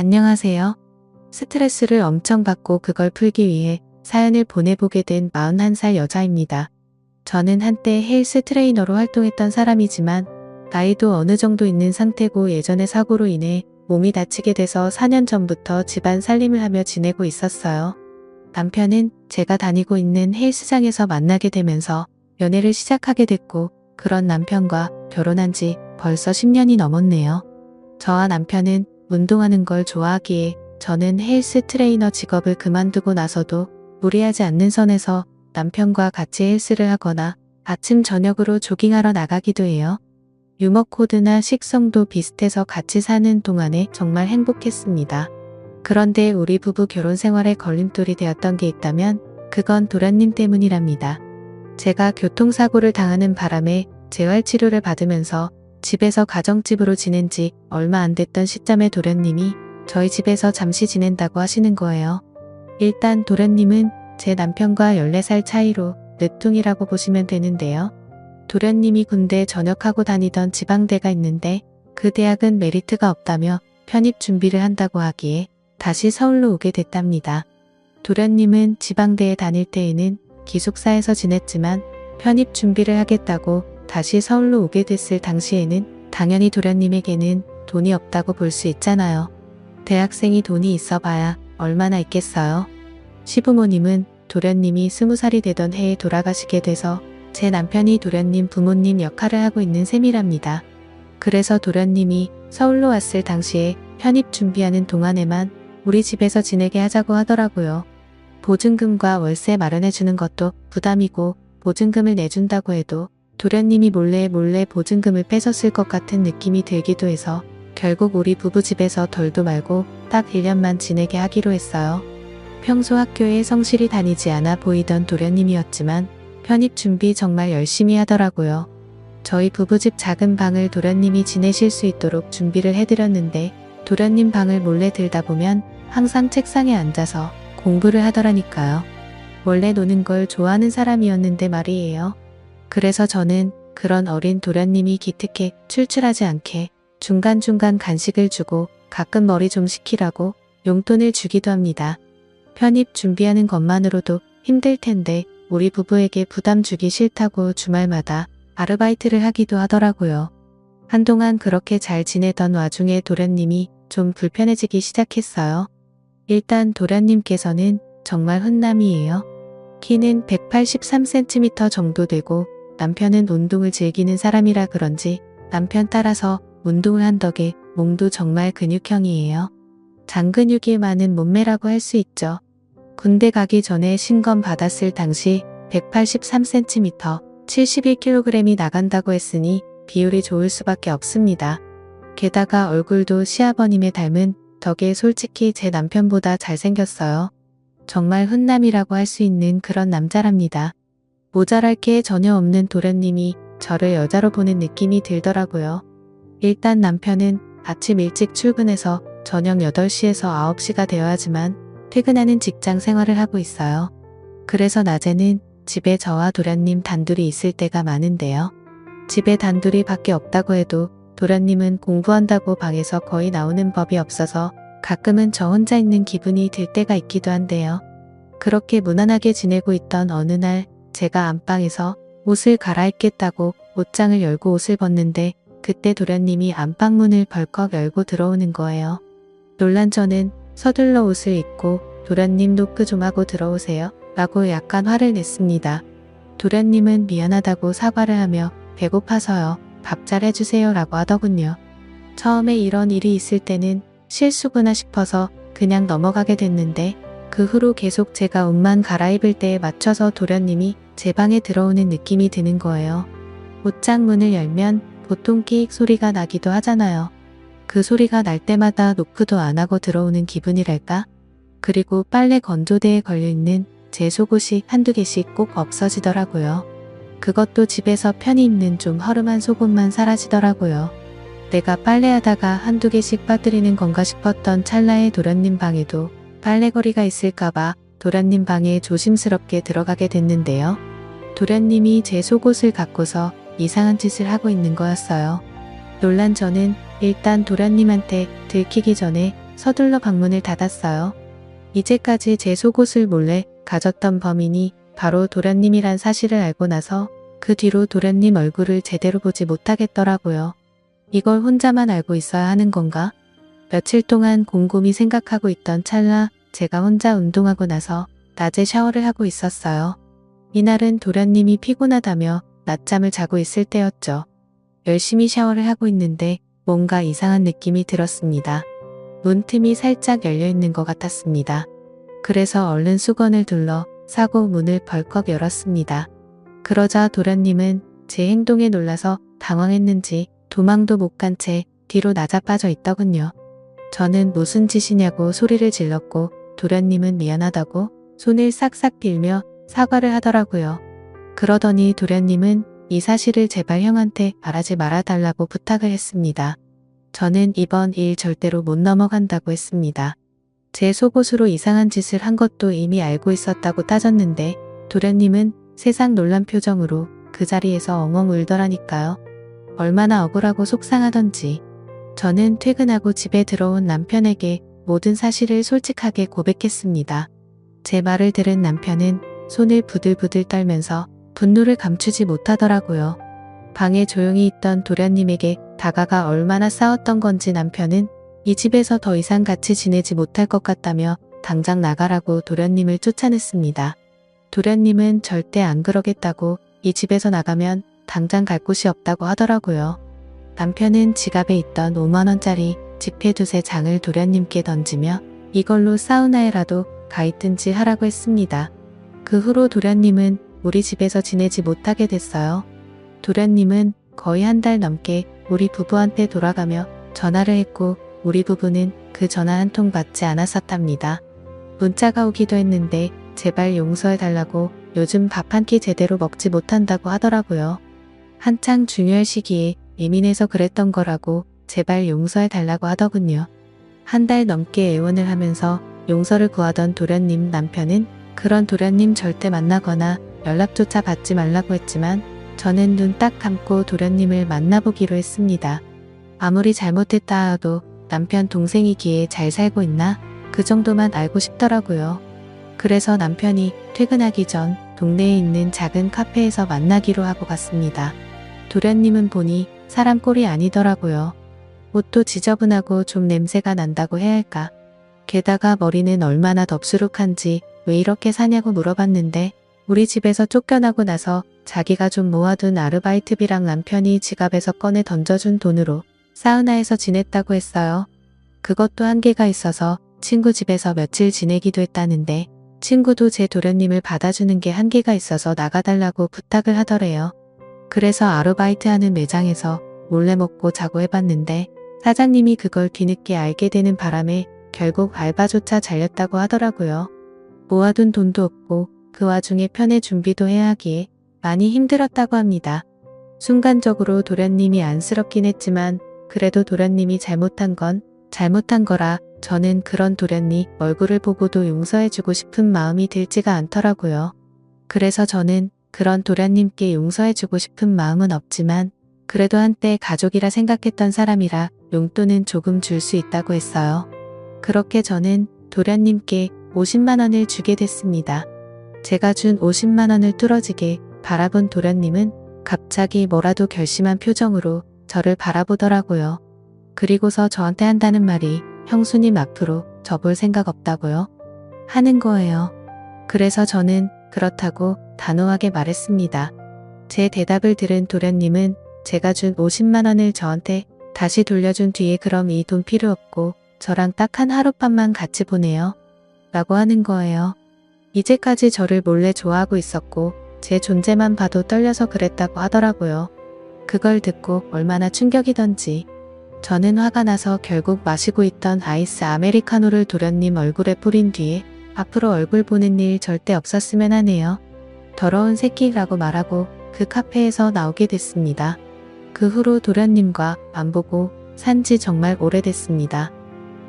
안녕하세요. 스트레스를 엄청 받고 그걸 풀기 위해 사연을 보내보게 된 41살 여자입니다. 저는 한때 헬스 트레이너로 활동했던 사람이지만 나이도 어느 정도 있는 상태고 예전의 사고로 인해 몸이 다치게 돼서 4년 전부터 집안 살림을 하며 지내고 있었어요. 남편은 제가 다니고 있는 헬스장에서 만나게 되면서 연애를 시작하게 됐고 그런 남편과 결혼한 지 벌써 10년이 넘었네요. 저와 남편은 운동하는 걸 좋아하기에 저는 헬스 트레이너 직업을 그만두고 나서도 무리하지 않는 선에서 남편과 같이 헬스를 하거나 아침 저녁으로 조깅하러 나가기도 해요. 유머 코드나 식성도 비슷해서 같이 사는 동안에 정말 행복했습니다. 그런데 우리 부부 결혼 생활에 걸림돌이 되었던 게 있다면 그건 도련님 때문이랍니다. 제가 교통사고를 당하는 바람에 재활치료를 받으면서 집에서 가정집으로 지낸 지 얼마 안 됐던 시점에 도련님이 저희 집에서 잠시 지낸다고 하시는 거예요. 일단 도련님은 제 남편과 14살 차이로 늦둥이라고 보시면 되는데요. 도련님이 군대 전역하고 다니던 지방대가 있는데 그 대학은 메리트가 없다며 편입 준비를 한다고 하기에 다시 서울로 오게 됐답니다. 도련님은 지방대에 다닐 때에는 기숙사에서 지냈지만 편입 준비를 하겠다고 다시 서울로 오게 됐을 당시에는 당연히 도련님에게는 돈이 없다고 볼 수 있잖아요. 대학생이 돈이 있어 봐야 얼마나 있겠어요. 시부모님은 도련님이 20살이 되던 해에 돌아가시게 돼서 제 남편이 도련님 부모님 역할을 하고 있는 셈이랍니다. 그래서 도련님이 서울로 왔을 당시에 편입 준비하는 동안에만 우리 집에서 지내게 하자고 하더라고요. 보증금과 월세 마련해주는 것도 부담이고 보증금을 내준다고 해도 도련님이 몰래 보증금을 뺏었을 것 같은 느낌이 들기도 해서 결국 우리 부부 집에서 덜도 말고 딱 1년만 지내게 하기로 했어요. 평소 학교에 성실히 다니지 않아 보이던 도련님이었지만 편입 준비 정말 열심히 하더라고요. 저희 부부집 작은 방을 도련님이 지내실 수 있도록 준비를 해드렸는데 도련님 방을 몰래 들다 보면 항상 책상에 앉아서 공부를 하더라니까요. 원래 노는 걸 좋아하는 사람이었는데 말이에요. 그래서 저는 그런 어린 도련님이 기특해 출출하지 않게 중간중간 간식을 주고 가끔 머리 좀 식히라고 용돈을 주기도 합니다. 편입 준비하는 것만으로도 힘들 텐데 우리 부부에게 부담 주기 싫다고 주말마다 아르바이트를 하기도 하더라고요. 한동안 그렇게 잘 지내던 와중에 도련님이 좀 불편해지기 시작했어요. 일단 도련님께서는 정말 훈남이에요. 키는 183cm 정도 되고 남편은 운동을 즐기는 사람이라 그런지 남편 따라서 운동을 한 덕에 몸도 정말 근육형이에요. 장근육이 많은 몸매라고 할 수 있죠. 군대 가기 전에 신검 받았을 당시 183cm, 71kg이 나간다고 했으니 비율이 좋을 수밖에 없습니다. 게다가 얼굴도 시아버님의 닮은 덕에 솔직히 제 남편보다 잘생겼어요. 정말 훈남이라고 할 수 있는 그런 남자랍니다. 모자랄 게 전혀 없는 도련님이 저를 여자로 보는 느낌이 들더라고요. 일단 남편은 아침 일찍 출근해서 저녁 8시에서 9시가 되어야지만 퇴근하는 직장 생활을 하고 있어요. 그래서 낮에는 집에 저와 도련님 단둘이 있을 때가 많은데요. 집에 단둘이 밖에 없다고 해도 도련님은 공부한다고 방에서 거의 나오는 법이 없어서 가끔은 저 혼자 있는 기분이 들 때가 있기도 한데요. 그렇게 무난하게 지내고 있던 어느 날 제가 안방에서 옷을 갈아입겠다고 옷장을 열고 옷을 벗는데 그때 도련님이 안방문을 벌컥 열고 들어오는 거예요. 놀란 저는 서둘러 옷을 입고 도련님 노크 좀 하고 들어오세요 라고 약간 화를 냈습니다. 도련님은 미안하다고 사과를 하며 배고파서요. 밥 잘 해주세요 라고 하더군요. 처음에 이런 일이 있을 때는 실수구나 싶어서 그냥 넘어가게 됐는데 그 후로 계속 제가 옷만 갈아입을 때에 맞춰서 도련님이 제 방에 들어오는 느낌이 드는 거예요. 옷장 문을 열면 보통 끼익 소리가 나기도 하잖아요. 그 소리가 날 때마다 노크도 안 하고 들어오는 기분이랄까? 그리고 빨래 건조대에 걸려있는 제 속옷이 한두 개씩 꼭 없어지더라고요. 그것도 집에서 편히 입는 좀 허름한 속옷만 사라지더라고요. 내가 빨래하다가 한두 개씩 빠뜨리는 건가 싶었던 찰나에 도련님 방에도 빨래거리가 있을까봐 도련님 방에 조심스럽게 들어가게 됐는데요. 도련님이 제 속옷을 갖고서 이상한 짓을 하고 있는 거였어요. 놀란 저는 일단 도련님한테 들키기 전에 서둘러 방문을 닫았어요. 이제까지 제 속옷을 몰래 가졌던 범인이 바로 도련님이란 사실을 알고 나서 그 뒤로 도련님 얼굴을 제대로 보지 못하겠더라고요. 이걸 혼자만 알고 있어야 하는 건가? 며칠 동안 곰곰이 생각하고 있던 찰나 제가 혼자 운동하고 나서 낮에 샤워를 하고 있었어요. 이날은 도련님이 피곤하다며 낮잠을 자고 있을 때였죠. 열심히 샤워를 하고 있는데 뭔가 이상한 느낌이 들었습니다. 문틈이 살짝 열려 있는 것 같았습니다. 그래서 얼른 수건을 둘러 사고 문을 벌컥 열었습니다. 그러자 도련님은 제 행동에 놀라서 당황했는지 도망도 못 간 채 뒤로 나자빠져 있더군요. 저는 무슨 짓이냐고 소리를 질렀고 도련님은 미안하다고 손을 싹싹 빌며 사과를 하더라고요. 그러더니 도련님은 이 사실을 제발 형한테 말하지 말아달라고 부탁을 했습니다. 저는 이번 일 절대로 못 넘어간다고 했습니다. 제 속옷으로 이상한 짓을 한 것도 이미 알고 있었다고 따졌는데 도련님은 세상 놀란 표정으로 그 자리에서 엉엉 울더라니까요. 얼마나 억울하고 속상하던지. 저는 퇴근하고 집에 들어온 남편에게 모든 사실을 솔직하게 고백했습니다. 제 말을 들은 남편은 손을 부들부들 떨면서 분노를 감추지 못하더라고요. 방에 조용히 있던 도련님에게 다가가 얼마나 싸웠던 건지 남편은 이 집에서 더 이상 같이 지내지 못할 것 같다며 당장 나가라고 도련님을 쫓아냈습니다. 도련님은 절대 안 그러겠다고 이 집에서 나가면 당장 갈 곳이 없다고 하더라고요. 남편은 지갑에 있던 5만원짜리 지폐 두세 장을 도련님께 던지며 이걸로 사우나에라도 가 있든지 하라고 했습니다. 그 후로 도련님은 우리 집에서 지내지 못하게 됐어요. 도련님은 거의 한 달 넘게 우리 부부한테 돌아가며 전화를 했고 우리 부부는 그 전화 한 통 받지 않았었답니다. 문자가 오기도 했는데 제발 용서해달라고 요즘 밥 한 끼 제대로 먹지 못한다고 하더라고요. 한창 중요할 시기에 예민해서 그랬던 거라고 제발 용서해달라고 하더군요. 한 달 넘게 애원을 하면서 용서를 구하던 도련님 남편은 그런 도련님 절대 만나거나 연락조차 받지 말라고 했지만 저는 눈 딱 감고 도련님을 만나보기로 했습니다. 아무리 잘못했다 하도 남편 동생이기에 잘 살고 있나? 그 정도만 알고 싶더라고요. 그래서 남편이 퇴근하기 전 동네에 있는 작은 카페에서 만나기로 하고 갔습니다. 도련님은 보니 사람 꼴이 아니더라고요. 옷도 지저분하고 좀 냄새가 난다고 해야 할까. 게다가 머리는 얼마나 덥수룩한지 왜 이렇게 사냐고 물어봤는데 우리 집에서 쫓겨나고 나서 자기가 좀 모아둔 아르바이트비랑 남편이 지갑에서 꺼내 던져준 돈으로 사우나에서 지냈다고 했어요. 그것도 한계가 있어서 친구 집에서 며칠 지내기도 했다는데 친구도 제 도련님을 받아주는 게 한계가 있어서 나가달라고 부탁을 하더래요. 그래서 아르바이트하는 매장에서 몰래 먹고 자고 해봤는데 사장님이 그걸 뒤늦게 알게 되는 바람에 결국 알바조차 잘렸다고 하더라고요. 모아둔 돈도 없고 그 와중에 편의 준비도 해야 하기에 많이 힘들었다고 합니다. 순간적으로 도련님이 안쓰럽긴 했지만 그래도 도련님이 잘못한 건 잘못한 거라 저는 그런 도련님 얼굴을 보고도 용서해주고 싶은 마음이 들지가 않더라고요. 그래서 저는 그런 도련님께 용서해주고 싶은 마음은 없지만 그래도 한때 가족이라 생각했던 사람이라 용돈은 조금 줄 수 있다고 했어요. 그렇게 저는 도련님께 50만 원을 주게 됐습니다. 제가 준 50만 원을 뚫어지게 바라본 도련님은 갑자기 뭐라도 결심한 표정으로 저를 바라보더라고요. 그리고서 저한테 한다는 말이 형수님 앞으로 저 볼 생각 없다고요? 하는 거예요. 그래서 저는 그렇다고 단호하게 말했습니다. 제 대답을 들은 도련님은 제가 준 50만 원을 저한테 다시 돌려준 뒤에 그럼 이 돈 필요 없고 저랑 딱 한 하룻밤만 같이 보내요. 라고 하는 거예요. 이제까지 저를 몰래 좋아하고 있었고 제 존재만 봐도 떨려서 그랬다고 하더라고요. 그걸 듣고 얼마나 충격이던지. 저는 화가 나서 결국 마시고 있던 아이스 아메리카노를 도련님 얼굴에 뿌린 뒤에 앞으로 얼굴 보는 일 절대 없었으면 하네요. 더러운 새끼라고 말하고 그 카페에서 나오게 됐습니다. 그 후로 도련님과 안 보고 산지 정말 오래됐습니다.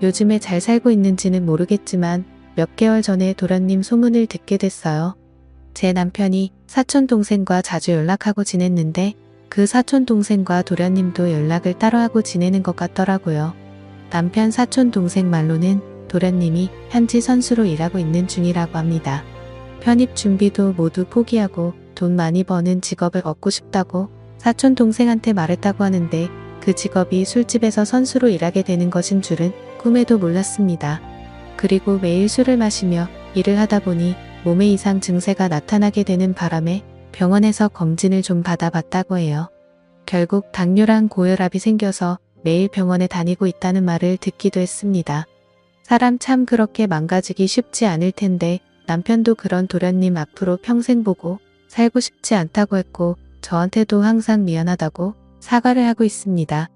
요즘에 잘 살고 있는지는 모르겠지만 몇 개월 전에 도련님 소문을 듣게 됐어요. 제 남편이 사촌동생과 자주 연락하고 지냈는데 그 사촌동생과 도련님도 연락을 따로 하고 지내는 것 같더라고요. 남편 사촌 동생 말로는 도련님이 현지 선수로 일하고 있는 중이라고 합니다. 편입 준비도 모두 포기하고 돈 많이 버는 직업을 얻고 싶다고 사촌 동생한테 말했다고 하는데 그 직업이 술집에서 선수로 일하게 되는 것인 줄은 꿈에도 몰랐습니다. 그리고 매일 술을 마시며 일을 하다 보니 몸에 이상 증세가 나타나게 되는 바람에 병원에서 검진을 좀 받아봤다고 해요. 결국 당뇨랑 고혈압이 생겨서 매일 병원에 다니고 있다는 말을 듣기도 했습니다. 사람 참 그렇게 망가지기 쉽지 않을 텐데 남편도 그런 도련님 앞으로 평생 보고 살고 싶지 않다고 했고 저한테도 항상 미안하다고 사과를 하고 있습니다.